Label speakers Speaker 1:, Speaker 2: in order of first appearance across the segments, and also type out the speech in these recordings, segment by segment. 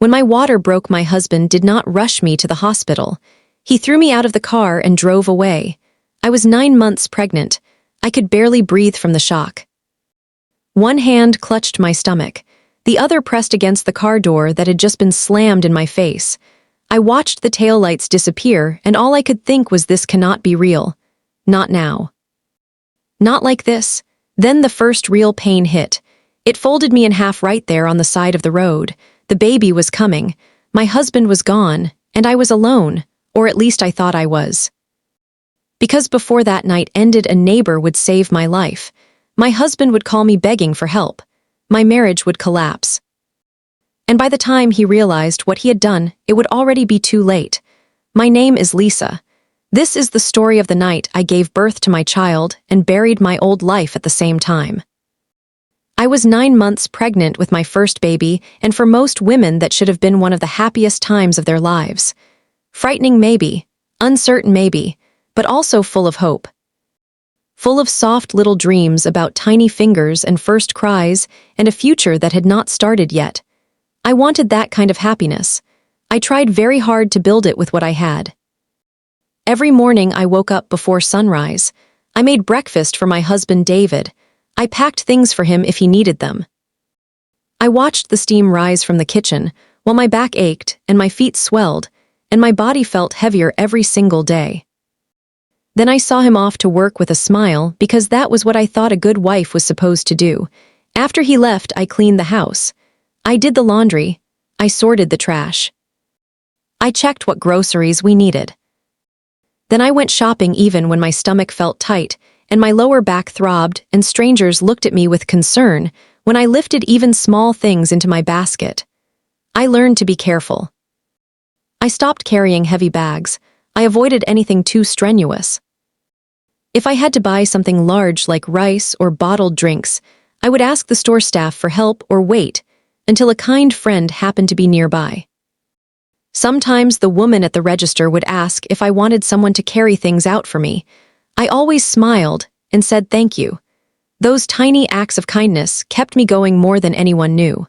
Speaker 1: When my water broke, my husband did not rush me to the hospital. He threw me out of the car and drove away. I was 9 months pregnant. I could barely breathe from the shock. One hand clutched my stomach. The other pressed against the car door that had just been slammed in my face. I watched the taillights disappear, and all I could think was, this cannot be real. Not now. Not like this. Then the first real pain hit. It folded me in half right there on the side of the road. The baby was coming. My husband was gone, and I was alone, or at least I thought I was. Because before that night ended, a neighbor would save my life. My husband would call me begging for help. My marriage would collapse. And by the time he realized what he had done, it would already be too late. My name is Lisa. This is the story of the night I gave birth to my child and buried my old life at the same time. I was 9 months pregnant with my first baby, and for most women that should have been one of the happiest times of their lives. Frightening maybe, uncertain maybe, but also full of hope. Full of soft little dreams about tiny fingers and first cries and a future that had not started yet. I wanted that kind of happiness. I tried very hard to build it with what I had. Every morning I woke up before sunrise. I made breakfast for my husband David. I packed things for him if he needed them. I watched the steam rise from the kitchen while my back ached and my feet swelled and my body felt heavier every single day. Then I saw him off to work with a smile because that was what I thought a good wife was supposed to do. After he left, I cleaned the house. I did the laundry. I sorted the trash. I checked what groceries we needed. Then I went shopping even when my stomach felt tight and my lower back throbbed and strangers looked at me with concern when I lifted even small things into my basket. I learned to be careful. I stopped carrying heavy bags. I avoided anything too strenuous. If I had to buy something large like rice or bottled drinks, I would ask the store staff for help or wait until a kind friend happened to be nearby. Sometimes the woman at the register would ask if I wanted someone to carry things out for me. I always smiled and said thank you. Those tiny acts of kindness kept me going more than anyone knew.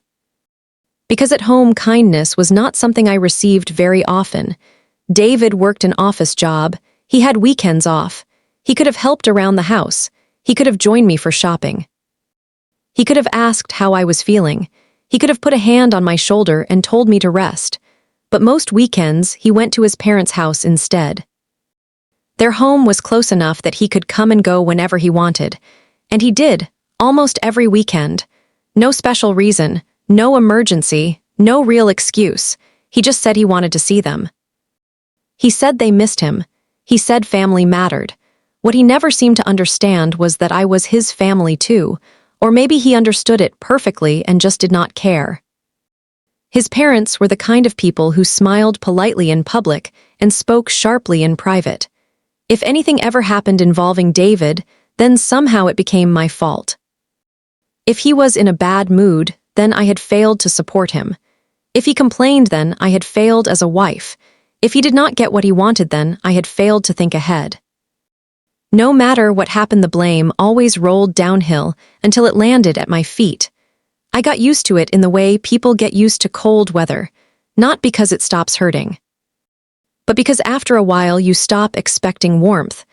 Speaker 1: Because at home, kindness was not something I received very often. David worked an office job. He had weekends off. He could have helped around the house. He could have joined me for shopping. He could have asked how I was feeling. He could have put a hand on my shoulder and told me to rest. But most weekends, he went to his parents' house instead. Their home was close enough that he could come and go whenever he wanted. And he did, almost every weekend. No special reason, no emergency, no real excuse. He just said he wanted to see them. He said they missed him. He said family mattered. What he never seemed to understand was that I was his family too, or maybe he understood it perfectly and just did not care. His parents were the kind of people who smiled politely in public and spoke sharply in private. If anything ever happened involving David, then somehow it became my fault. If he was in a bad mood, then I had failed to support him. If he complained, then I had failed as a wife. If he did not get what he wanted, then I had failed to think ahead. No matter what happened, the blame always rolled downhill until it landed at my feet. I got used to it in the way people get used to cold weather, not because it stops hurting, but because after a while you stop expecting warmth.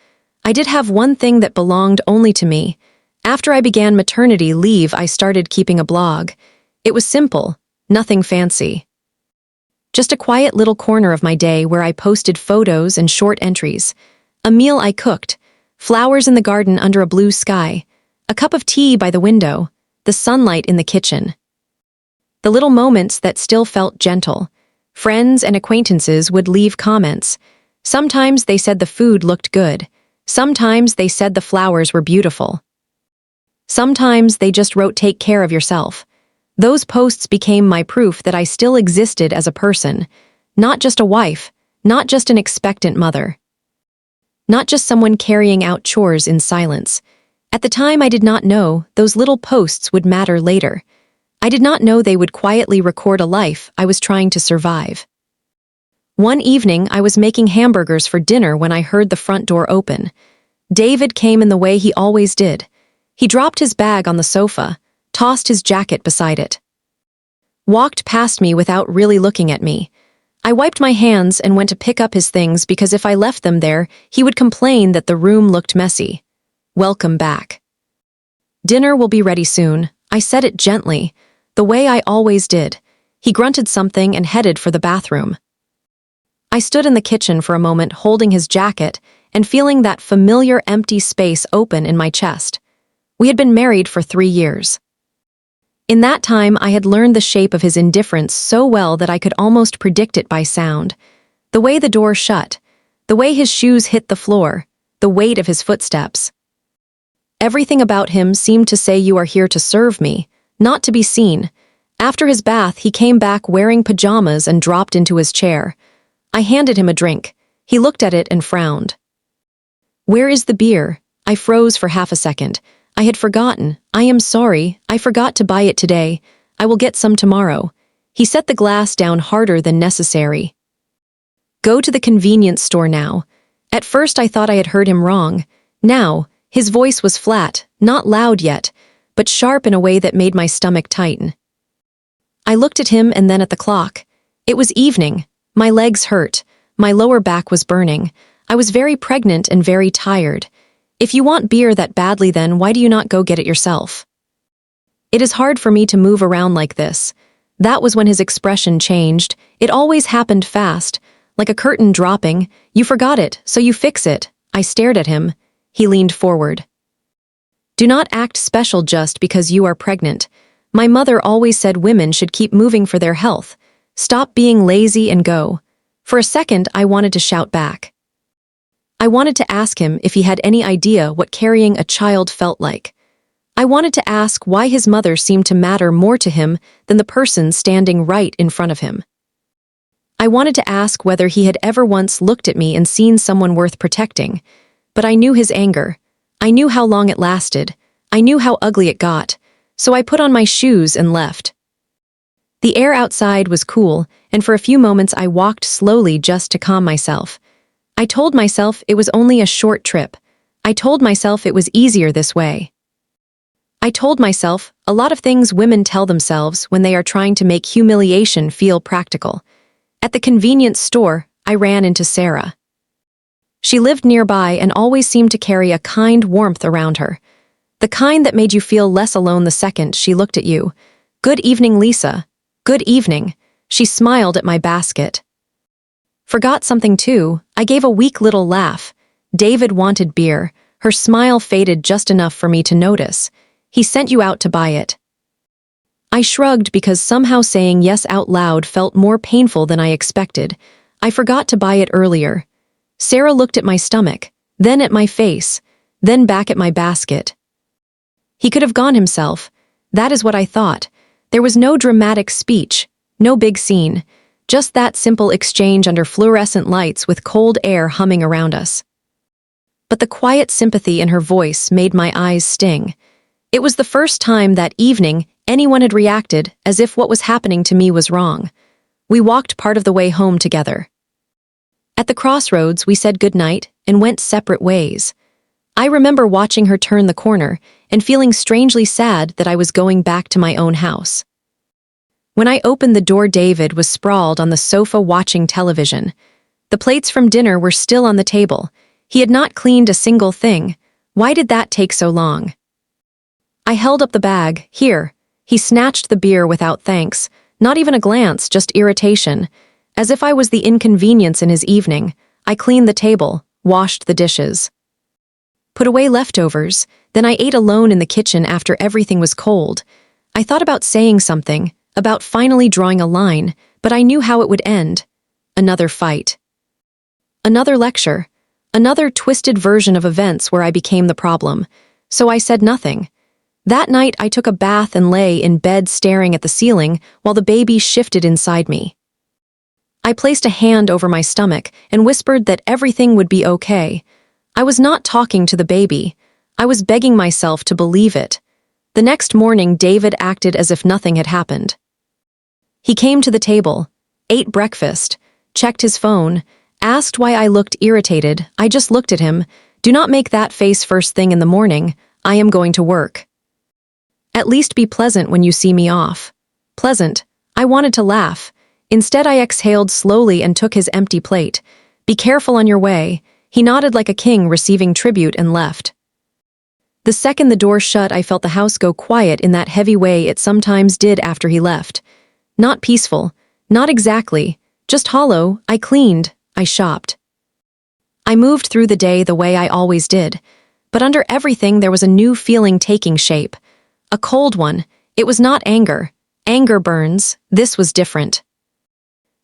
Speaker 1: I did have one thing that belonged only to me. After I began maternity leave, I started keeping a blog. It was simple, nothing fancy. Just a quiet little corner of my day where I posted photos and short entries. A meal I cooked, flowers in the garden under a blue sky, a cup of tea by the window, the sunlight in the kitchen. The little moments that still felt gentle. Friends and acquaintances would leave comments. Sometimes they said the food looked good. Sometimes they said the flowers were beautiful. Sometimes they just wrote, "Take care of yourself." Those posts became my proof that I still existed as a person, not just a wife, not just an expectant mother, not just someone carrying out chores in silence. At the time, I did not know those little posts would matter later. I did not know they would quietly record a life I was trying to survive. One evening, I was making hamburgers for dinner when I heard the front door open. David came in the way he always did. He dropped his bag on the sofa, tossed his jacket beside it. walked past me without really looking at me. I wiped my hands and went to pick up his things because if I left them there, he would complain that the room looked messy. Welcome back. Dinner will be ready soon. I said it gently, the way I always did. He grunted something and headed for the bathroom. I stood in the kitchen for a moment holding his jacket and feeling that familiar empty space open in my chest. We had been married for 3 years. In that time, I had learned the shape of his indifference so well that I could almost predict it by sound. The way the door shut, the way his shoes hit the floor, the weight of his footsteps. Everything about him seemed to say you are here to serve me, not to be seen. After his bath, he came back wearing pajamas and dropped into his chair. I handed him a drink. He looked at it and frowned. Where is the beer? I froze for half a second. I had forgotten. I am sorry. I forgot to buy it today. I will get some tomorrow. He set the glass down harder than necessary. Go to the convenience store now. At first I thought I had heard him wrong. Now, his voice was flat, not loud yet, but sharp in a way that made my stomach tighten. I looked at him and then at the clock. It was evening. My legs hurt. My lower back was burning. I was very pregnant and very tired. If you want beer that badly, then why do you not go get it yourself? It is hard for me to move around like this. That was when his expression changed. It always happened fast, like a curtain dropping. You forgot it, so you fix it. I stared at him. He leaned forward. Do not act special just because you are pregnant. My mother always said women should keep moving for their health. Stop being lazy and go. For a second, I wanted to shout back. I wanted to ask him if he had any idea what carrying a child felt like. I wanted to ask why his mother seemed to matter more to him than the person standing right in front of him. I wanted to ask whether he had ever once looked at me and seen someone worth protecting, but I knew his anger. I knew how long it lasted. I knew how ugly it got, so I put on my shoes and left. The air outside was cool, and for a few moments I walked slowly just to calm myself. I told myself it was only a short trip. I told myself it was easier this way. I told myself a lot of things women tell themselves when they are trying to make humiliation feel practical. At the convenience store, I ran into Sarah. She lived nearby and always seemed to carry a kind warmth around her. The kind that made you feel less alone the second she looked at you. Good evening, Lisa. Good evening. She smiled at my basket. Forgot something too. I gave a weak little laugh. David wanted beer. Her smile faded just enough for me to notice. He sent you out to buy it. I shrugged because somehow saying yes out loud felt more painful than I expected. I forgot to buy it earlier. Sarah looked at my stomach, then at my face, then back at my basket. He could have gone himself. That is what I thought. There was no dramatic speech, no big scene. Just that simple exchange under fluorescent lights with cold air humming around us. But the quiet sympathy in her voice made my eyes sting. It was the first time that evening anyone had reacted as if what was happening to me was wrong. We walked part of the way home together. At the crossroads, we said goodnight and went separate ways. I remember watching her turn the corner and feeling strangely sad that I was going back to my own house. When I opened the door, David was sprawled on the sofa watching television. The plates from dinner were still on the table. He had not cleaned a single thing. Why did that take so long? I held up the bag. Here. He snatched the beer without thanks. Not even a glance, just irritation. As if I was the inconvenience in his evening, I cleaned the table, washed the dishes. Put away leftovers. Then I ate alone in the kitchen after everything was cold. I thought about saying something, about finally drawing a line, but I knew how it would end. Another fight. Another lecture. Another twisted version of events where I became the problem. So I said nothing. That night I took a bath and lay in bed staring at the ceiling while the baby shifted inside me. I placed a hand over my stomach and whispered that everything would be okay. I was not talking to the baby. I was begging myself to believe it. The next morning, David acted as if nothing had happened. He came to the table, ate breakfast, checked his phone, asked why I looked irritated. I just looked at him. Do not make that face first thing in the morning. I am going to work. At least be pleasant when you see me off. Pleasant. I wanted to laugh. Instead, I exhaled slowly and took his empty plate. "Be careful on your way." He nodded like a king receiving tribute and left. The second the door shut, I felt the house go quiet in that heavy way it sometimes did after he left. Not peaceful, not exactly, just hollow. I cleaned, I shopped. I moved through the day the way I always did. But under everything there was a new feeling taking shape. A cold one. It was not anger. Anger burns. This was different.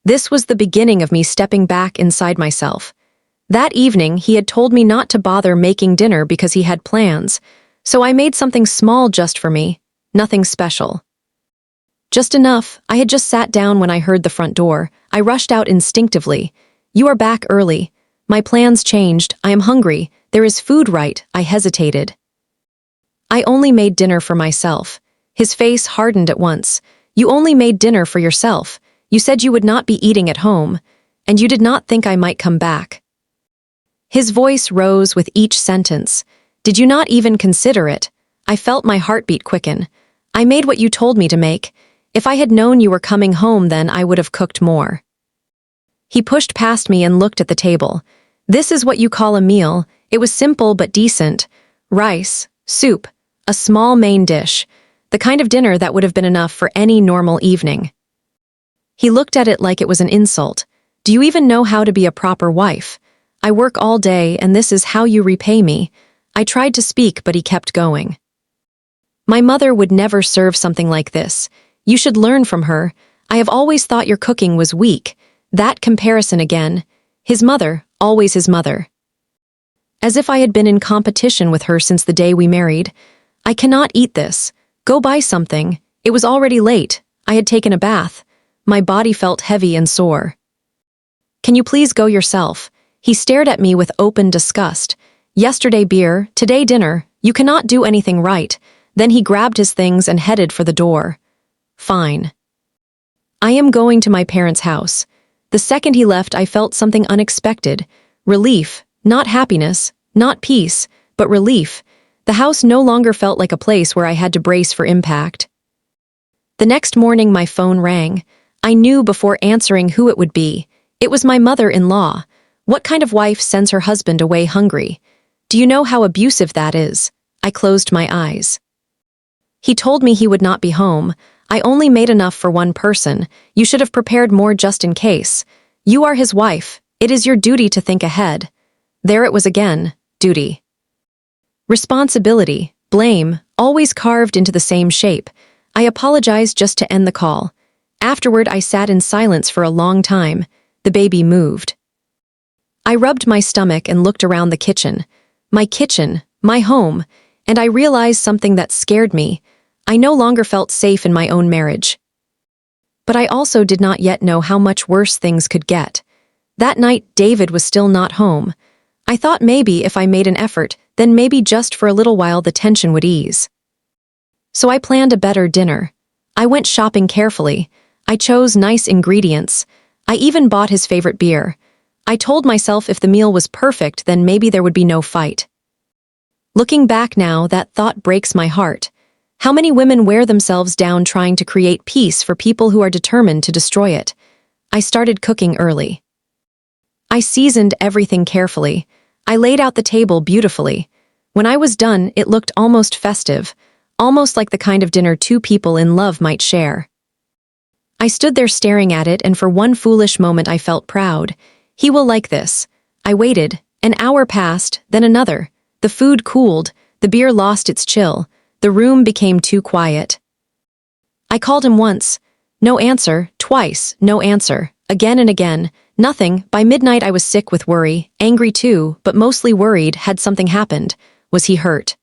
Speaker 1: This was the beginning of me stepping back inside myself. That evening, he had told me not to bother making dinner because he had plans, so I made something small just for me, nothing special. Just enough. I had just sat down when I heard the front door. I rushed out instinctively. "You are back early. My plans changed. I am hungry. There is food, right?" I hesitated. "I only made dinner for myself." His face hardened at once. "You only made dinner for yourself. You said you would not be eating at home, and you did not think I might come back." His voice rose with each sentence. "Did you not even consider it?" I felt my heartbeat quicken. "I made what you told me to make. If I had known you were coming home then I would have cooked more." He pushed past me and looked at the table. "This is what you call a meal." It was simple but decent. Rice, soup, a small main dish. The kind of dinner that would have been enough for any normal evening. He looked at it like it was an insult. "Do you even know how to be a proper wife? I work all day and this is how you repay me." I tried to speak but he kept going. "My mother would never serve something like this. You should learn from her. I have always thought your cooking was weak." That comparison again. His mother, always his mother. As if I had been in competition with her since the day we married. "I cannot eat this. Go buy something." It was already late. I had taken a bath. My body felt heavy and sore. "Can you please go yourself?" He stared at me with open disgust. "Yesterday beer, today dinner. You cannot do anything right." Then he grabbed his things and headed for the door. "Fine. I am going to my parents' house." The second he left, I felt something unexpected. Relief, not happiness, not peace, but relief. The house no longer felt like a place where I had to brace for impact. The next morning my phone rang. I knew before answering who it would be. It was my mother-in-law. What kind of wife sends her husband away hungry? Do you know how abusive that is? I closed my eyes. He told me he would not be home. "I only made enough for one person. You should have prepared more just in case. You are his wife. It is your duty to think ahead." There it was again, duty. Responsibility, blame, always carved into the same shape. I apologized just to end the call. Afterward, I sat in silence for a long time. The baby moved. I rubbed my stomach and looked around the kitchen. My home, and I realized something that scared me. I no longer felt safe in my own marriage. But I also did not yet know how much worse things could get. That night, David was still not home. I thought maybe if I made an effort, then maybe just for a little while the tension would ease. So I planned a better dinner. I went shopping carefully. I chose nice ingredients. I even bought his favorite beer. I told myself if the meal was perfect, then maybe there would be no fight. Looking back now, that thought breaks my heart. How many women wear themselves down trying to create peace for people who are determined to destroy it? I started cooking early. I seasoned everything carefully. I laid out the table beautifully. When I was done, it looked almost festive, almost like the kind of dinner two people in love might share. I stood there staring at it, and for one foolish moment I felt proud. He will like this. I waited. An hour passed, then another. The food cooled. The beer lost its chill. The room became too quiet. I called him once. No answer. Twice. No answer. Again and again. Nothing. By midnight I was sick with worry, angry too, but mostly worried. Had something happened? Was he hurt?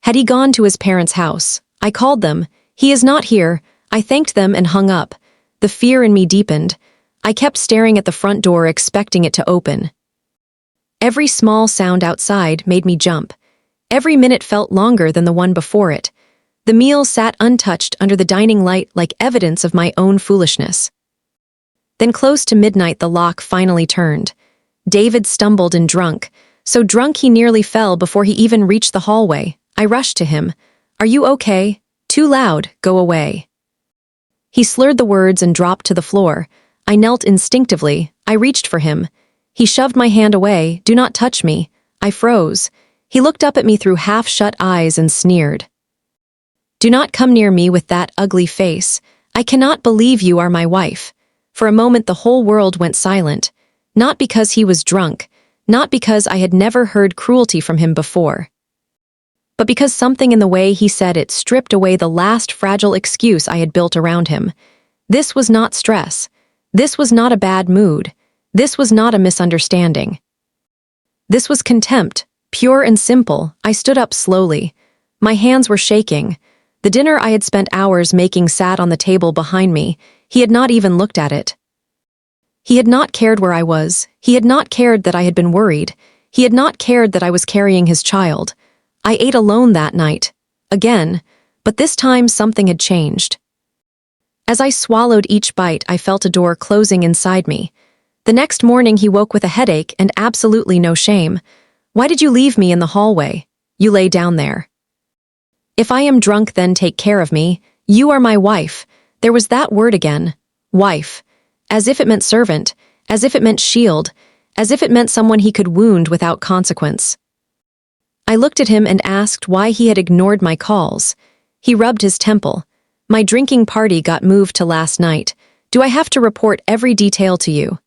Speaker 1: Had he gone to his parents' house? I called them. "He is not here." I thanked them and hung up. The fear in me deepened. I kept staring at the front door, expecting it to open. Every small sound outside made me jump. Every minute felt longer than the one before it. The meal sat untouched under the dining light like evidence of my own foolishness. Then close to midnight the lock finally turned. David stumbled and drunk, so drunk he nearly fell before he even reached the hallway. I rushed to him. "Are you okay?" "Too loud, go away." He slurred the words and dropped to the floor. I knelt instinctively. I reached for him. He shoved my hand away. "Do not touch me." I froze. He looked up at me through half-shut eyes and sneered. "Do not come near me with that ugly face. I cannot believe you are my wife." For a moment the whole world went silent. Not because he was drunk, not because I had never heard cruelty from him before, but because something in the way he said it stripped away the last fragile excuse I had built around him. This was not stress. This was not a bad mood. This was not a misunderstanding. This was contempt, pure and simple. I stood up slowly. My hands were shaking. The dinner I had spent hours making sat on the table behind me. He had not even looked at it. He had not cared where I was. He had not cared that I had been worried. He had not cared that I was carrying his child. I ate alone that night. Again. But this time something had changed. As I swallowed each bite, I felt a door closing inside me. The next morning he woke with a headache and absolutely no shame. "Why did you leave me in the hallway? You lay down there. If I am drunk, then take care of me. You are my wife." There was that word again. Wife. As if it meant servant, as if it meant shield, as if it meant someone he could wound without consequence. I looked at him and asked why he had ignored my calls. He rubbed his temple. "My drinking party got moved to last night. Do I have to report every detail to you?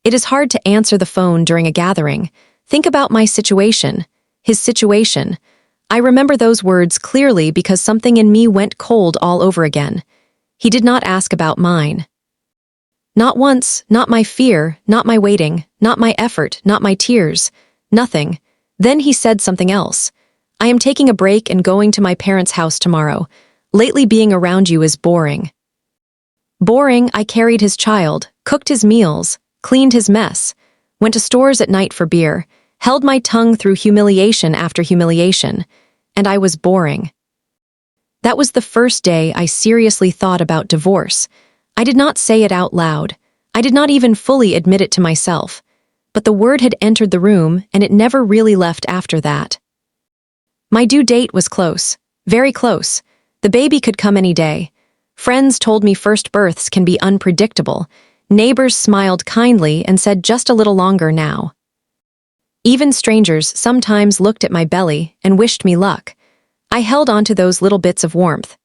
Speaker 1: It is hard to answer the phone during a gathering. Think about my situation." His situation. I remember those words clearly because something in me went cold all over again. He did not ask about mine. Not once, not my fear, not my waiting, not my effort, not my tears. Nothing. Then he said something else. "I am taking a break and going to my parents' house tomorrow. Lately being around you is boring." Boring. I carried his child, cooked his meals, cleaned his mess, went to stores at night for beer, held my tongue through humiliation after humiliation, and I was boring. That was the first day I seriously thought about divorce. I did not say it out loud. I did not even fully admit it to myself. But the word had entered the room, and it never really left after that. My due date was close. Very close. The baby could come any day. Friends told me first births can be unpredictable. Neighbors smiled kindly and said just a little longer now. Even strangers sometimes looked at my belly and wished me luck. I held on to those little bits of warmth.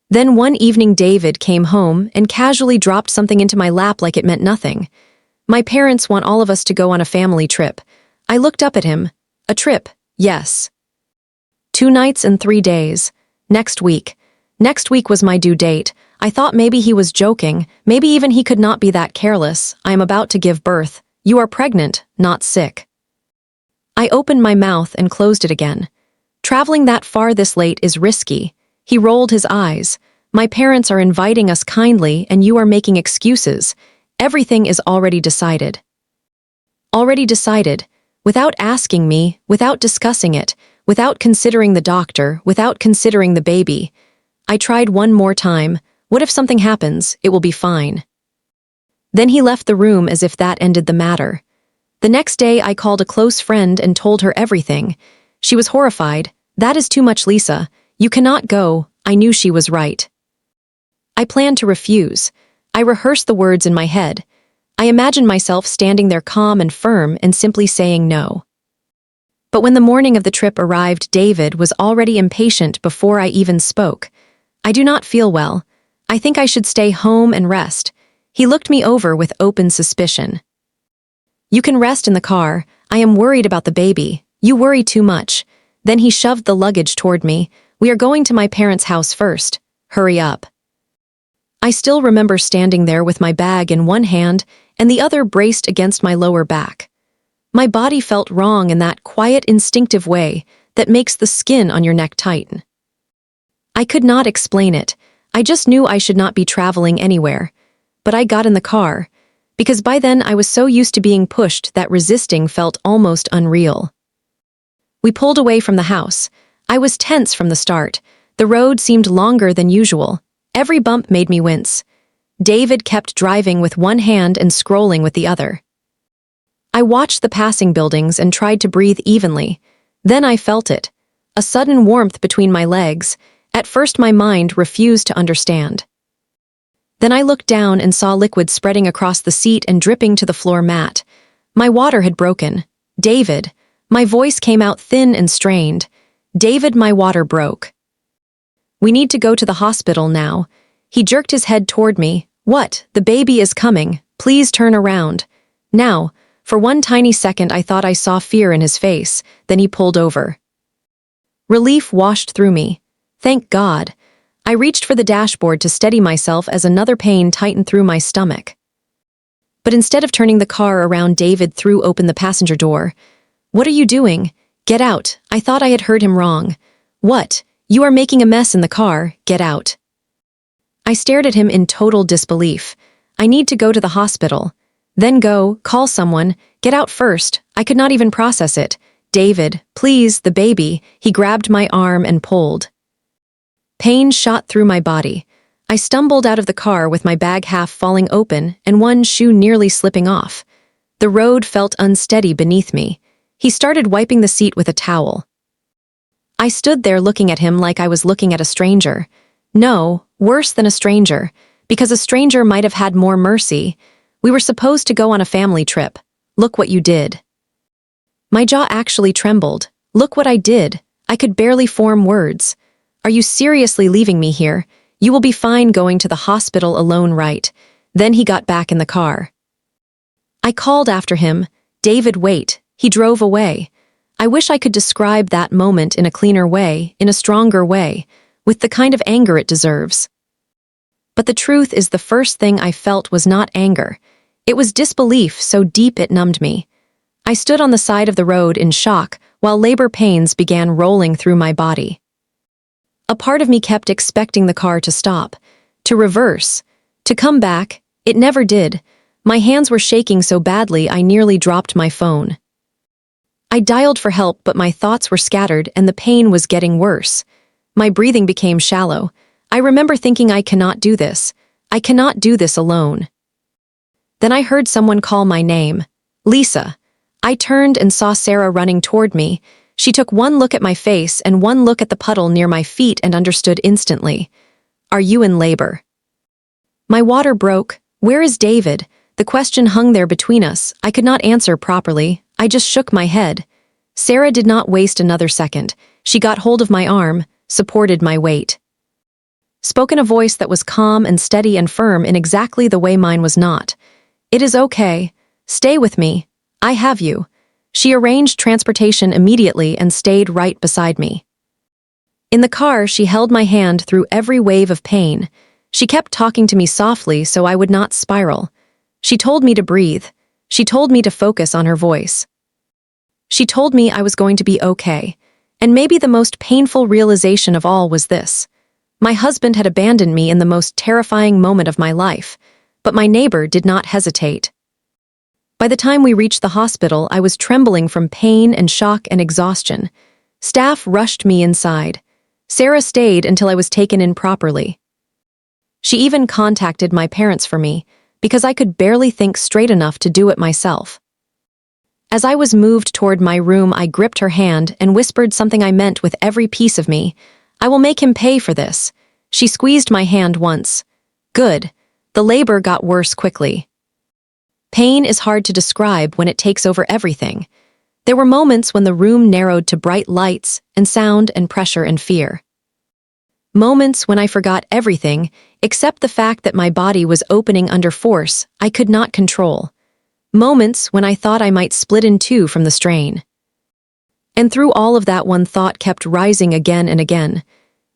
Speaker 1: Then one evening David came home and casually dropped something into my lap like it meant nothing. "My parents want all of us to go on a family trip." I looked up at him. "A trip, yes. 2 nights and 3 days. Next week." Next week was my due date. I thought maybe he was joking. Maybe even he could not be that careless. "I am about to give birth. You are pregnant, not sick." I opened my mouth and closed it again. Traveling that far this late is risky. He rolled his eyes. "My parents are inviting us kindly and you are making excuses. Everything is already decided." Already decided. Without asking me, without discussing it, without considering the doctor, without considering the baby. I tried one more time. What if something happens? It will be fine. Then he left the room as if that ended the matter. The next day I called a close friend and told her everything. She was horrified. "That is too much, Lisa. You cannot go." I knew she was right. I planned to refuse. I rehearsed the words in my head. I imagined myself standing there calm and firm and simply saying no. But when the morning of the trip arrived, David was already impatient before I even spoke. "I do not feel well. I think I should stay home and rest." He looked me over with open suspicion. "You can rest in the car. I am worried about the baby. You worry too much." Then he shoved the luggage toward me. "We are going to my parents' house first. Hurry up." I still remember standing there with my bag in one hand and the other braced against my lower back. My body felt wrong in that quiet, instinctive way that makes the skin on your neck tighten. I could not explain it. I just knew I should not be traveling anywhere. But I got in the car, because by then I was so used to being pushed that resisting felt almost unreal. We pulled away from the house. I was tense from the start. The road seemed longer than usual. Every bump made me wince. David kept driving with one hand and scrolling with the other. I watched the passing buildings and tried to breathe evenly. Then I felt it. A sudden warmth between my legs. At first my mind refused to understand. Then I looked down and saw liquid spreading across the seat and dripping to the floor mat. My water had broken. David. My voice came out thin and strained. David, my water broke. We need to go to the hospital now. He jerked his head toward me. What? The baby is coming. Please turn around. Now. For one tiny second I thought I saw fear in his face, then he pulled over. Relief washed through me. Thank God. I reached for the dashboard to steady myself as another pain tightened through my stomach. But instead of turning the car around, David threw open the passenger door. What are you doing? Get out. I thought I had heard him wrong. What? You are making a mess in the car. Get out. I stared at him in total disbelief. I need to go to the hospital. Then go, call someone, get out first. I could not even process it. David, please, the baby. He grabbed my arm and pulled. Pain shot through my body. I stumbled out of the car with my bag half falling open and one shoe nearly slipping off. The road felt unsteady beneath me. He started wiping the seat with a towel. I stood there looking at him like I was looking at a stranger. No, worse than a stranger, because a stranger might have had more mercy. We were supposed to go on a family trip. Look what you did. My jaw actually trembled. Look what I did. I could barely form words. Are you seriously leaving me here? You will be fine going to the hospital alone, right? Then he got back in the car. I called after him. David, wait. He drove away. I wish I could describe that moment in a cleaner way, in a stronger way, with the kind of anger it deserves. But the truth is the first thing I felt was not anger. It was disbelief so deep it numbed me. I stood on the side of the road in shock while labor pains began rolling through my body. A part of me kept expecting the car to stop, to reverse, to come back. It never did. My hands were shaking so badly I nearly dropped my phone. I dialed for help, but my thoughts were scattered and the pain was getting worse. My breathing became shallow. I remember thinking, I cannot do this. I cannot do this alone. Then I heard someone call my name. Lisa. I turned and saw Sarah running toward me. She took one look at my face and one look at the puddle near my feet and understood instantly. Are you in labor? My water broke. Where is David? The question hung there between us. I could not answer properly. I just shook my head. Sarah did not waste another second. She got hold of my arm, supported my weight. Spoke in a voice that was calm and steady and firm in exactly the way mine was not. It is okay. Stay with me. I have you. She arranged transportation immediately and stayed right beside me. In the car, she held my hand through every wave of pain. She kept talking to me softly so I would not spiral. She told me to breathe. She told me to focus on her voice. She told me I was going to be okay. And maybe the most painful realization of all was this. My husband had abandoned me in the most terrifying moment of my life, but my neighbor did not hesitate. By the time we reached the hospital, I was trembling from pain and shock and exhaustion. Staff rushed me inside. Sarah stayed until I was taken in properly. She even contacted my parents for me, because I could barely think straight enough to do it myself. As I was moved toward my room, I gripped her hand and whispered something I meant with every piece of me. I will make him pay for this. She squeezed my hand once. Good. The labor got worse quickly. Pain is hard to describe when it takes over everything. There were moments when the room narrowed to bright lights and sound and pressure and fear. Moments when I forgot everything except the fact that my body was opening under force I could not control. Moments when I thought I might split in two from the strain. And through all of that, one thought kept rising again and again.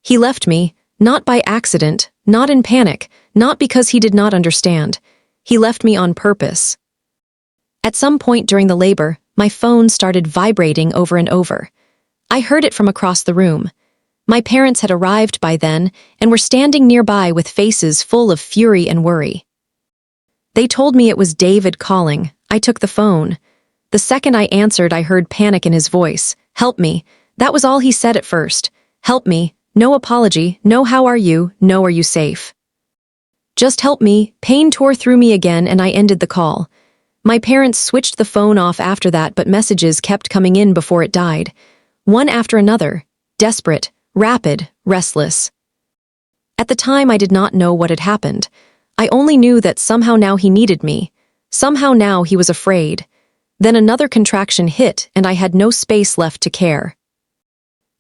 Speaker 1: He left me, not by accident, not in panic, not because he did not understand. He left me on purpose. At some point during the labor, my phone started vibrating over and over. I heard it from across the room. My parents had arrived by then and were standing nearby with faces full of fury and worry. They told me it was David calling. I took the phone. The second I answered, I heard panic in his voice. Help me. That was all he said at first. Help me. No apology. No how are you. No are you safe. Just help me. Pain tore through me again and I ended the call. My parents switched the phone off after that, but messages kept coming in before it died. One after another. Desperate, rapid, restless. At the time, I did not know what had happened. I only knew that somehow now he needed me. Somehow now he was afraid. Then another contraction hit, and I had no space left to care.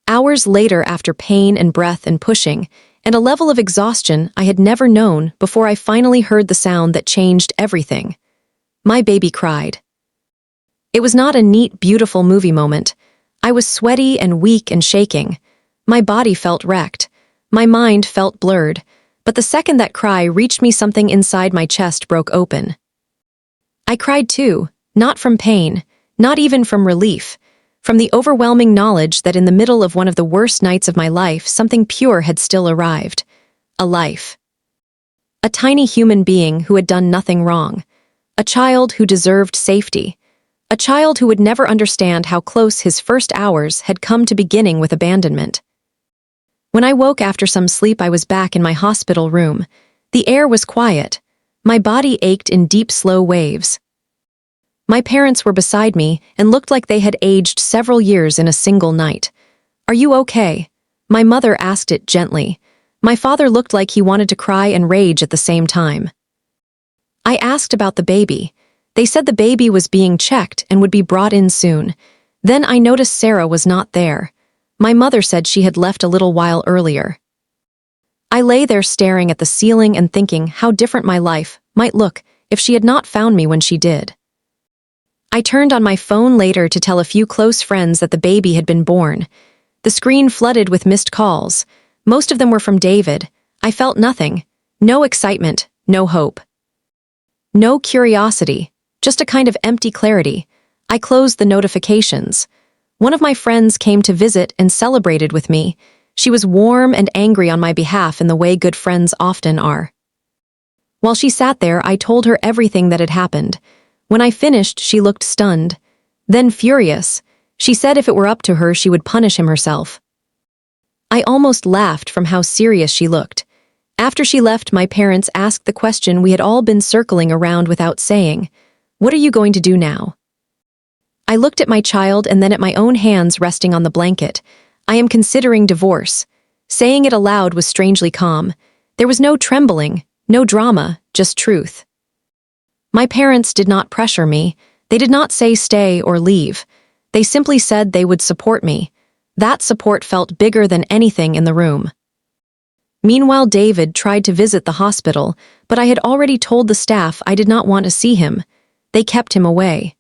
Speaker 1: Hours later, after pain and breath and pushing, and a level of exhaustion I had never known before, I finally heard the sound that changed everything. My baby cried. It was not a neat, beautiful movie moment. I was sweaty and weak and shaking. My body felt wrecked. My mind felt blurred. But the second that cry reached me, something inside my chest broke open. I cried too, not from pain, not even from relief, from the overwhelming knowledge that in the middle of one of the worst nights of my life, something pure had still arrived. A life. A tiny human being who had done nothing wrong. A child who deserved safety. A child who would never understand how close his first hours had come to beginning with abandonment. When I woke after some sleep, I was back in my hospital room. The air was quiet. My body ached in deep, slow waves. My parents were beside me and looked like they had aged several years in a single night. "Are you okay?" My mother asked it gently. My father looked like he wanted to cry and rage at the same time. I asked about the baby. They said the baby was being checked and would be brought in soon. Then I noticed Sarah was not there. My mother said she had left a little while earlier. I lay there staring at the ceiling and thinking how different my life might look if she had not found me when she did. I turned on my phone later to tell a few close friends that the baby had been born. The screen flooded with missed calls. Most of them were from David. I felt nothing. No excitement, no hope. No curiosity, just a kind of empty clarity. I closed the notifications. One of my friends came to visit and celebrated with me. She was warm and angry on my behalf in the way good friends often are. While she sat there, I told her everything that had happened. When I finished, she looked stunned, then furious. She said if it were up to her, she would punish him herself. I almost laughed from how serious she looked. After she left, my parents asked the question we had all been circling around without saying, "What are you going to do now?" I looked at my child and then at my own hands resting on the blanket. "I am considering divorce." Saying it aloud was strangely calm. There was no trembling, no drama, just truth. My parents did not pressure me. They did not say stay or leave. They simply said they would support me. That support felt bigger than anything in the room. Meanwhile, David tried to visit the hospital, but I had already told the staff I did not want to see him. They kept him away.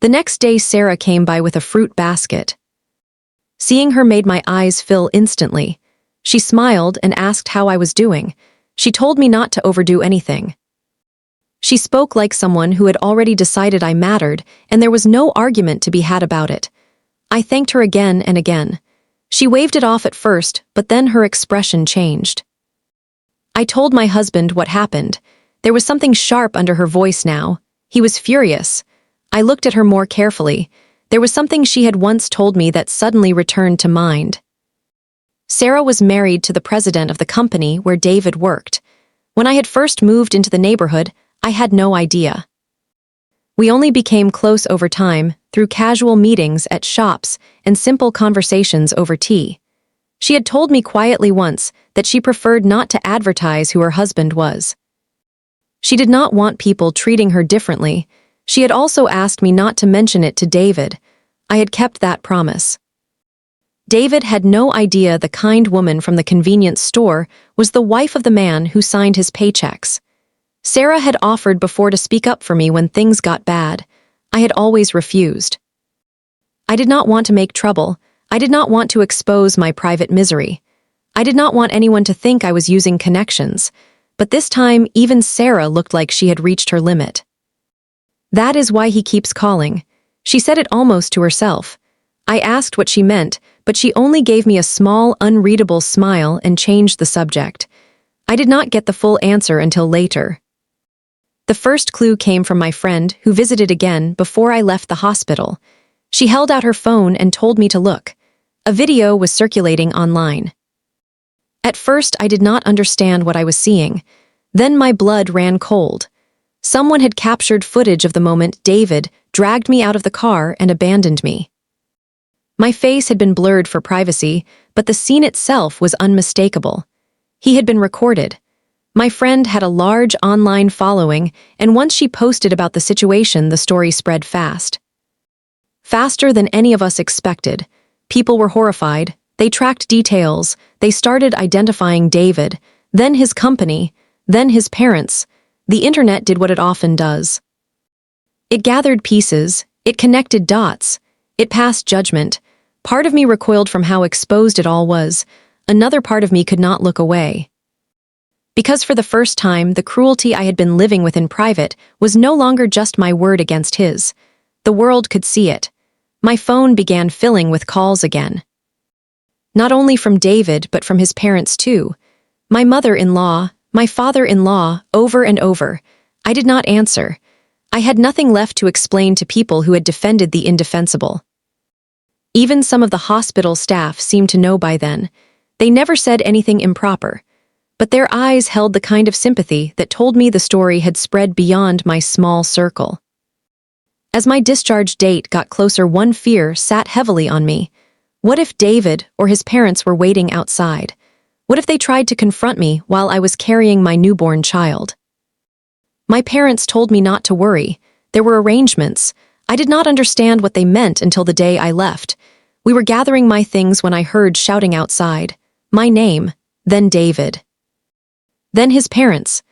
Speaker 1: The next day, Sarah came by with a fruit basket. Seeing her made my eyes fill instantly. She smiled and asked how I was doing. She told me not to overdo anything. She spoke like someone who had already decided I mattered, and there was no argument to be had about it. I thanked her again and again. She waved it off at first, but then her expression changed. I told my husband what happened. There was something sharp under her voice now. He was furious. I looked at her more carefully. There was something she had once told me that suddenly returned to mind. Sarah was married to the president of the company where David worked. When I had first moved into the neighborhood, I had no idea. We only became close over time, through casual meetings at shops and simple conversations over tea. She had told me quietly once that she preferred not to advertise who her husband was. She did not want people treating her differently. She had also asked me not to mention it to David. I had kept that promise. David had no idea the kind woman from the convenience store was the wife of the man who signed his paychecks. Sarah had offered before to speak up for me when things got bad. I had always refused. I did not want to make trouble. I did not want to expose my private misery. I did not want anyone to think I was using connections. But this time, even Sarah looked like she had reached her limit. "That is why he keeps calling." She said it almost to herself. I asked what she meant, but she only gave me a small, unreadable smile and changed the subject. I did not get the full answer until later. The first clue came from my friend, who visited again before I left the hospital. She held out her phone and told me to look. A video was circulating online. At first, I did not understand what I was seeing. Then my blood ran cold. Someone had captured footage of the moment David dragged me out of the car and abandoned me. My face had been blurred for privacy, but the scene itself was unmistakable. He had been recorded. My friend had a large online following, and once she posted about the situation, the story spread fast. Faster than any of us expected. People were horrified. They tracked details. They started identifying David, then his company, then his parents. The internet did what it often does. It gathered pieces. It connected dots. It passed judgment. Part of me recoiled from how exposed it all was. Another part of me could not look away. Because for the first time, the cruelty I had been living with in private was no longer just my word against his. The world could see it. My phone began filling with calls again. Not only from David, but from his parents too. My mother-in-law, my father-in-law, over and over. I did not answer. I had nothing left to explain to people who had defended the indefensible. Even some of the hospital staff seemed to know by then. They never said anything improper, but their eyes held the kind of sympathy that told me the story had spread beyond my small circle. As my discharge date got closer, one fear sat heavily on me. What if David or his parents were waiting outside? What if they tried to confront me while I was carrying my newborn child? My parents told me not to worry. There were arrangements. I did not understand what they meant until the day I left. We were gathering my things when I heard shouting outside. My name, then David. Then his parents.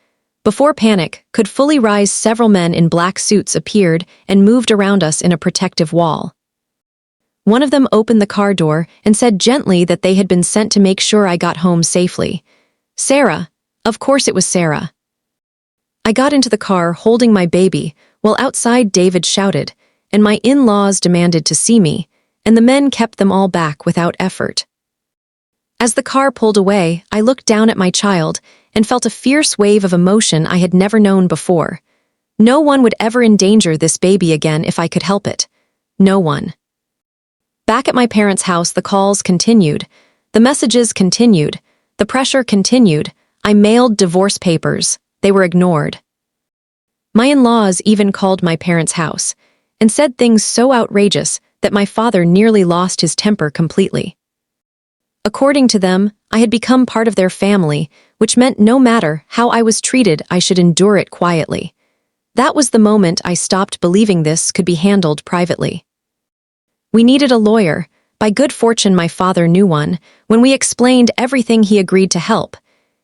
Speaker 1: Before panic could fully rise, several men in black suits appeared and moved around us in a protective wall. One of them opened the car door and said gently that they had been sent to make sure I got home safely. Sarah. Of course it was Sarah. I got into the car holding my baby, while outside David shouted, and my in-laws demanded to see me, and the men kept them all back without effort. As the car pulled away, I looked down at my child and felt a fierce wave of emotion I had never known before. No one would ever endanger this baby again if I could help it. No one. Back at my parents' house, the calls continued. The messages continued. The pressure continued. I mailed divorce papers. They were ignored. My in-laws even called my parents' house and said things so outrageous that my father nearly lost his temper completely. According to them, I had become part of their family, which meant no matter how I was treated, I should endure it quietly. That was the moment I stopped believing this could be handled privately. We needed a lawyer. By good fortune, my father knew one. When we explained everything, he agreed to help.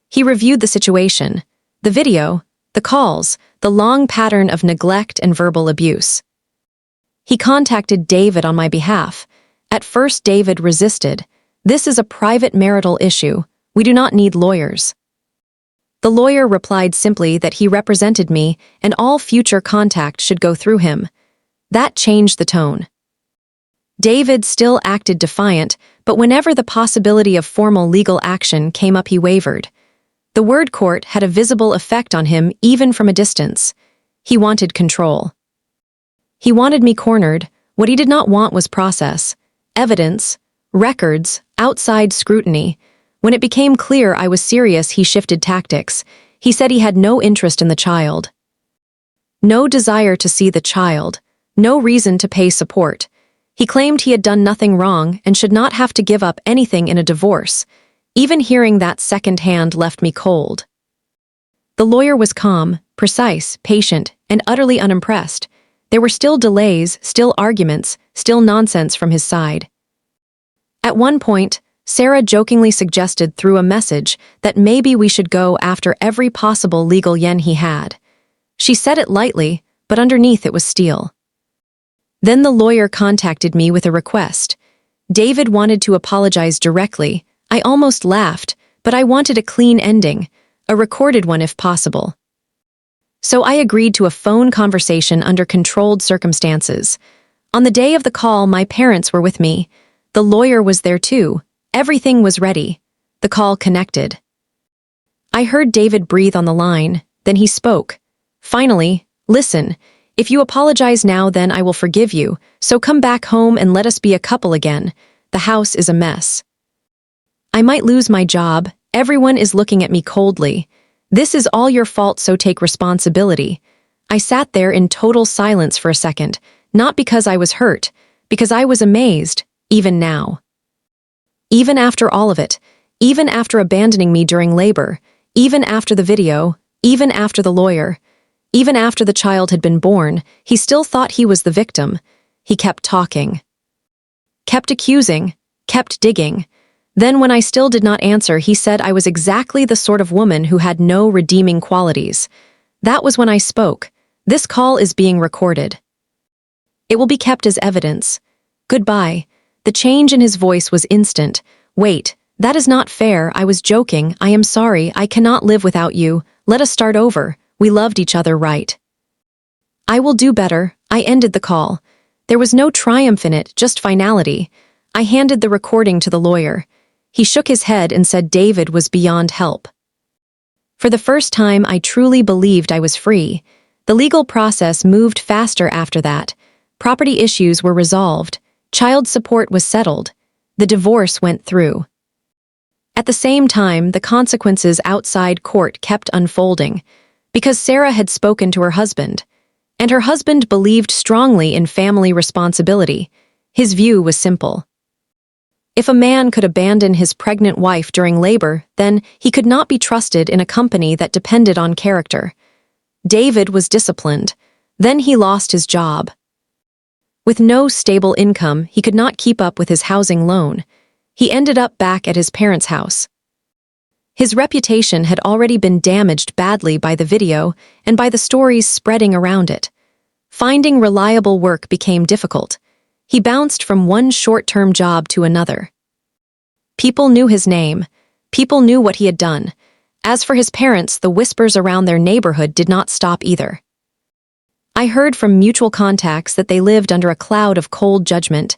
Speaker 1: He reviewed the situation, the video, the calls, the long pattern of neglect and verbal abuse. He contacted David on my behalf. At first, David resisted. This is a private marital issue. We do not need lawyers. The lawyer replied simply that he represented me and all future contact should go through him. That changed the tone. David still acted defiant, but whenever the possibility of formal legal action came up, he wavered. The word court had a visible effect on him even from a distance. He wanted control. He wanted me cornered. What he did not want was process, evidence, records, outside scrutiny. When it became clear I was serious, he shifted tactics. He said he had no interest in the child. No desire to see the child. No reason to pay support. He claimed he had done nothing wrong and should not have to give up anything in a divorce. Even hearing that secondhand left me cold. The lawyer was calm, precise, patient, and utterly unimpressed. There were still delays, still arguments, still nonsense from his side. At one point, Sarah jokingly suggested through a message that maybe we should go after every possible legal yen he had. She said it lightly, but underneath it was steel. Then the lawyer contacted me with a request. David wanted to apologize directly. I almost laughed, but I wanted a clean ending, a recorded one if possible. So I agreed to a phone conversation under controlled circumstances. On the day of the call, my parents were with me. The lawyer was there too. Everything was ready. The call connected. I heard David breathe on the line, then he spoke. Finally, listen, if you apologize now, then I will forgive you, so come back home and let us be a couple again. The house is a mess. I might lose my job. Everyone is looking at me coldly. This is all your fault, so take responsibility. I sat there in total silence for a second, not because I was hurt, because I was amazed, even now. Even after all of it, even after abandoning me during labor, Even after the video, even after the lawyer, even after the child had been born, he still thought he was the victim. He kept talking, kept accusing, kept digging. Then when I still did not answer, he said I was exactly the sort of woman who had no redeeming qualities. That was when I spoke. This call is being recorded. It will be kept as evidence. Goodbye. The change in his voice was instant. Wait, that is not fair. I was joking. I am sorry. I cannot live without you. Let us start over. We loved each other, right? I will do better. I ended the call. There was no triumph in it, just finality. I handed the recording to the lawyer. He shook his head and said David was beyond help. For the first time, I truly believed I was free. The legal process moved faster after that. Property issues were resolved. Child support was settled. The divorce went through. At the same time, the consequences outside court kept unfolding, because Sarah had spoken to her husband, and her husband believed strongly in family responsibility. His view was simple. If a man could abandon his pregnant wife during labor, then he could not be trusted in a company that depended on character. David was disciplined. Then he lost his job. With no stable income, he could not keep up with his housing loan. He ended up back at his parents' house. His reputation had already been damaged badly by the video and by the stories spreading around it. Finding reliable work became difficult. He bounced from one short-term job to another. People knew his name. People knew what he had done. As for his parents, the whispers around their neighborhood did not stop either. I heard from mutual contacts that they lived under a cloud of cold judgment.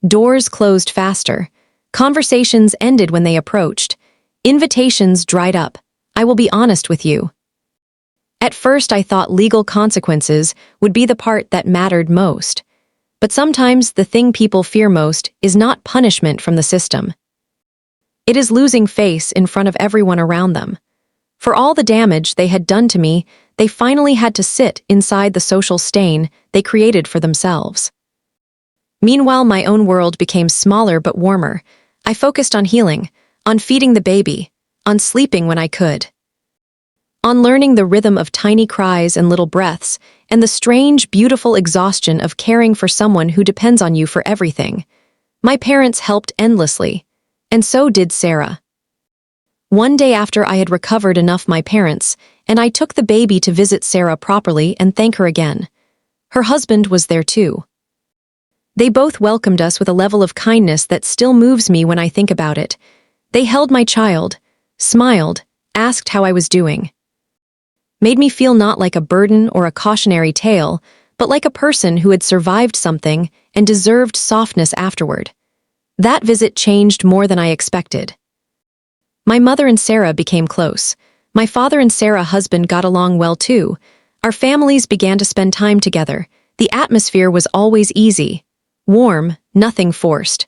Speaker 1: Doors closed faster. Conversations ended when they approached. Invitations dried up. I will be honest with you. At first, I thought legal consequences would be the part that mattered most. But sometimes the thing people fear most is not punishment from the system. It is losing face in front of everyone around them. For all the damage they had done to me, they finally had to sit inside the social stain they created for themselves. Meanwhile, my own world became smaller but warmer. I focused on healing, on feeding the baby, on sleeping when I could, on learning the rhythm of tiny cries and little breaths, and the strange, beautiful exhaustion of caring for someone who depends on you for everything. My parents helped endlessly, and so did Sarah. One day after I had recovered enough my parents, and I took the baby to visit Sarah properly and thank her again. Her husband was there too. They both welcomed us with a level of kindness that still moves me when I think about it. They held my child, smiled, asked how I was doing. Made me feel not like a burden or a cautionary tale, but like a person who had survived something and deserved softness afterward. That visit changed more than I expected. My mother and Sarah became close. My father and Sarah's husband got along well too. Our families began to spend time together. The atmosphere was always easy, warm, nothing forced.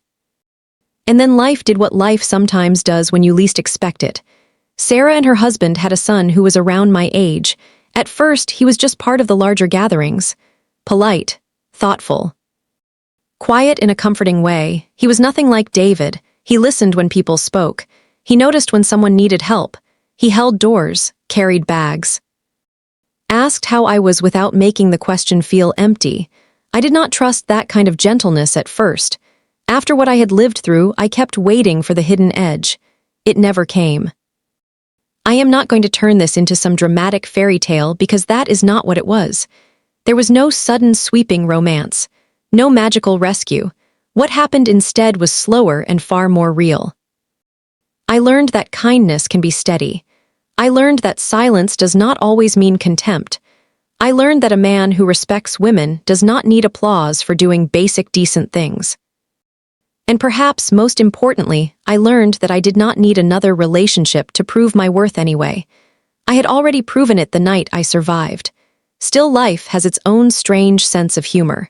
Speaker 1: And then life did what life sometimes does when you least expect it. Sarah and her husband had a son who was around my age. At first, he was just part of the larger gatherings. Polite, thoughtful, quiet in a comforting way. He was nothing like David. He listened when people spoke. He noticed when someone needed help. He held doors, carried bags, asked how I was without making the question feel empty. I did not trust that kind of gentleness at first. After what I had lived through, I kept waiting for the hidden edge. It never came. I am not going to turn this into some dramatic fairy tale because that is not what it was. There was no sudden sweeping romance, no magical rescue. What happened instead was slower and far more real. I learned that kindness can be steady. I learned that silence does not always mean contempt. I learned that a man who respects women does not need applause for doing basic decent things. And perhaps most importantly, I learned that I did not need another relationship to prove my worth anyway. I had already proven it the night I survived. Still, life has its own strange sense of humor.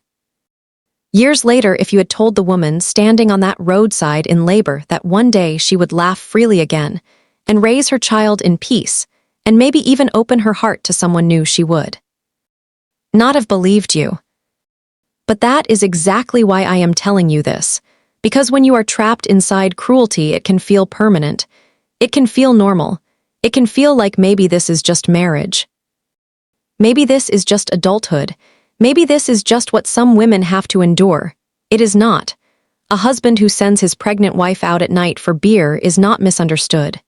Speaker 1: Years later, if you had told the woman standing on that roadside in labor that one day she would laugh freely again and raise her child in peace and maybe even open her heart to someone new, she would not have believed you. But that is exactly why I am telling you this. Because when you are trapped inside cruelty, it can feel permanent. It can feel normal. It can feel like maybe this is just marriage. Maybe this is just adulthood. Maybe this is just what some women have to endure. It is not. A husband who sends his pregnant wife out at night for beer is not misunderstood.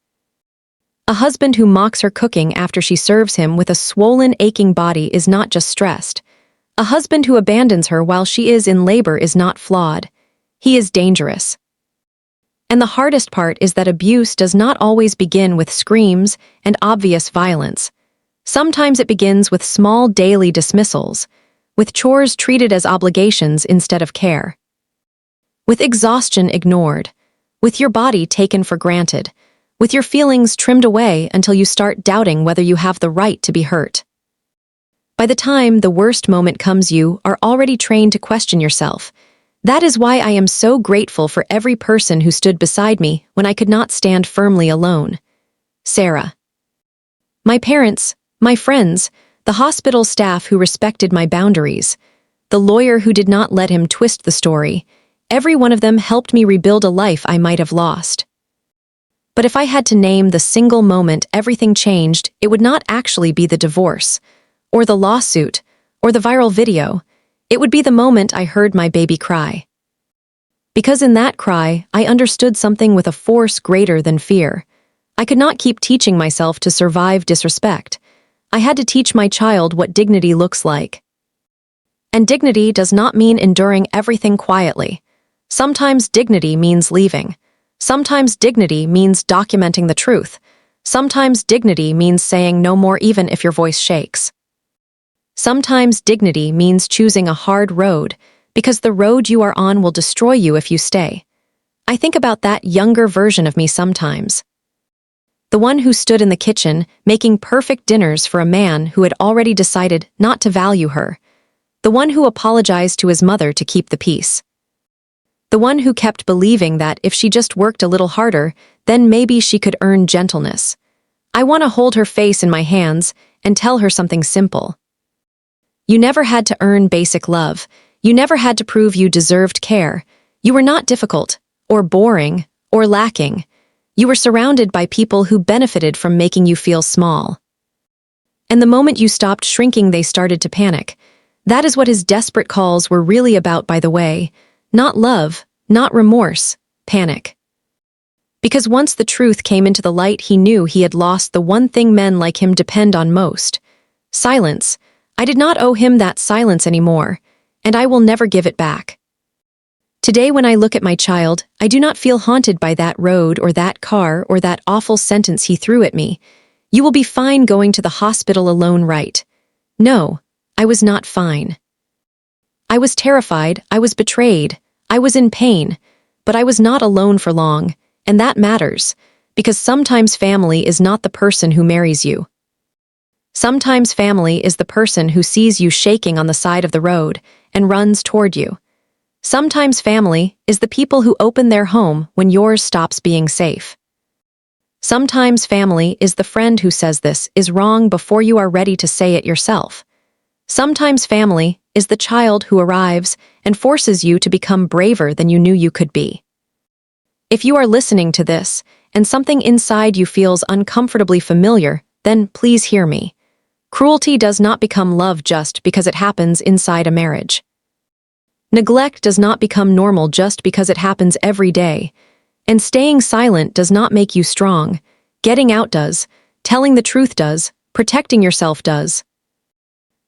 Speaker 1: A husband who mocks her cooking after she serves him with a swollen, aching body is not just stressed. A husband who abandons her while she is in labor is not flawed. He is dangerous. And the hardest part is that abuse does not always begin with screams and obvious violence. Sometimes it begins with small daily dismissals, with chores treated as obligations instead of care, with exhaustion ignored, with your body taken for granted, with your feelings trimmed away until you start doubting whether you have the right to be hurt. By the time the worst moment comes, you are already trained to question yourself. That is why I am so grateful for every person who stood beside me when I could not stand firmly alone. Sarah. My parents, my friends, the hospital staff who respected my boundaries, the lawyer who did not let him twist the story, every one of them helped me rebuild a life I might have lost. But if I had to name the single moment everything changed, it would not actually be the divorce, or the lawsuit, or the viral video. It would be the moment I heard my baby cry. Because in that cry, I understood something with a force greater than fear. I could not keep teaching myself to survive disrespect. I had to teach my child what dignity looks like. And dignity does not mean enduring everything quietly. Sometimes dignity means leaving. Sometimes dignity means documenting the truth. Sometimes dignity means saying no more even if your voice shakes. Sometimes dignity means choosing a hard road, because the road you are on will destroy you if you stay. I think about that younger version of me sometimes. The one who stood in the kitchen, making perfect dinners for a man who had already decided not to value her. The one who apologized to his mother to keep the peace. The one who kept believing that if she just worked a little harder, then maybe she could earn gentleness. I want to hold her face in my hands and tell her something simple. You never had to earn basic love. You never had to prove you deserved care. You were not difficult, or boring, or lacking. You were surrounded by people who benefited from making you feel small. And the moment you stopped shrinking, they started to panic. That is what his desperate calls were really about, by the way. Not love, not remorse, panic. Because once the truth came into the light, he knew he had lost the one thing men like him depend on most. Silence. I did not owe him that silence anymore, and I will never give it back. Today, when I look at my child, I do not feel haunted by that road or that car or that awful sentence he threw at me. You will be fine going to the hospital alone, right? No, I was not fine. I was terrified, I was betrayed, I was in pain, but I was not alone for long, and that matters, because sometimes family is not the person who marries you. Sometimes family is the person who sees you shaking on the side of the road and runs toward you. Sometimes family is the people who open their home when yours stops being safe. Sometimes family is the friend who says this is wrong before you are ready to say it yourself. Sometimes family is the child who arrives and forces you to become braver than you knew you could be. If you are listening to this and something inside you feels uncomfortably familiar, then please hear me. Cruelty does not become love just because it happens inside a marriage. Neglect does not become normal just because it happens every day. And staying silent does not make you strong. Getting out does. Telling the truth does. Protecting yourself does.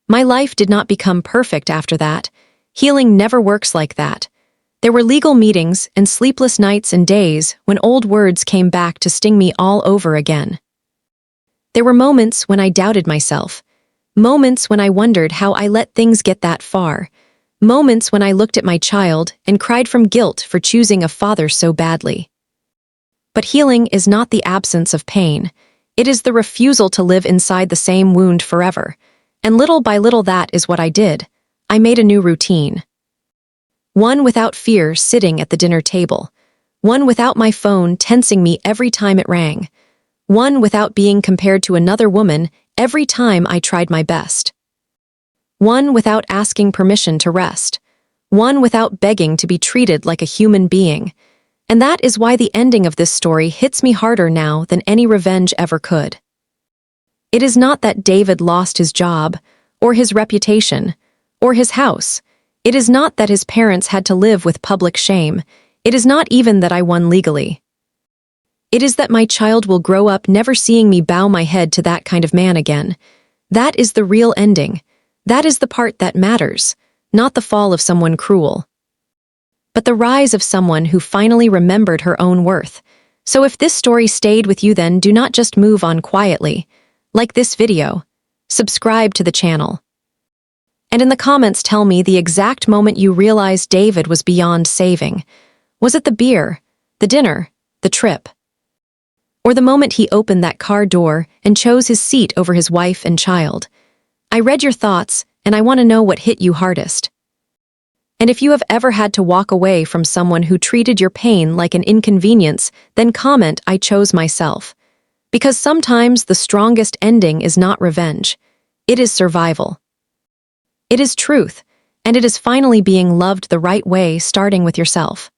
Speaker 1: My life did not become perfect after that. Healing never works like that. There were legal meetings and sleepless nights and days when old words came back to sting me all over again. There were moments when I doubted myself. Moments when I wondered how I let things get that far. Moments when I looked at my child and cried from guilt for choosing a father so badly. But healing is not the absence of pain. It is the refusal to live inside the same wound forever. And little by little, that is what I did. I made a new routine. One without fear sitting at the dinner table. One without my phone tensing me every time it rang. One without being compared to another woman every time I tried my best. One without asking permission to rest. One without begging to be treated like a human being. And that is why the ending of this story hits me harder now than any revenge ever could. It is not that David lost his job, or his reputation, or his house. It is not that his parents had to live with public shame. It is not even that I won legally. It is that my child will grow up never seeing me bow my head to that kind of man again. That is the real ending. That is the part that matters, not the fall of someone cruel, but the rise of someone who finally remembered her own worth. So if this story stayed with you, then do not just move on quietly. Like this video, subscribe to the channel. And in the comments tell me the exact moment you realized David was beyond saving. Was it the beer, the dinner, the trip? Or the moment he opened that car door and chose his seat over his wife and child? I read your thoughts, and I want to know what hit you hardest. And if you have ever had to walk away from someone who treated your pain like an inconvenience, then comment, "I chose myself." Because sometimes the strongest ending is not revenge. It is survival. It is truth, and it is finally being loved the right way, starting with yourself.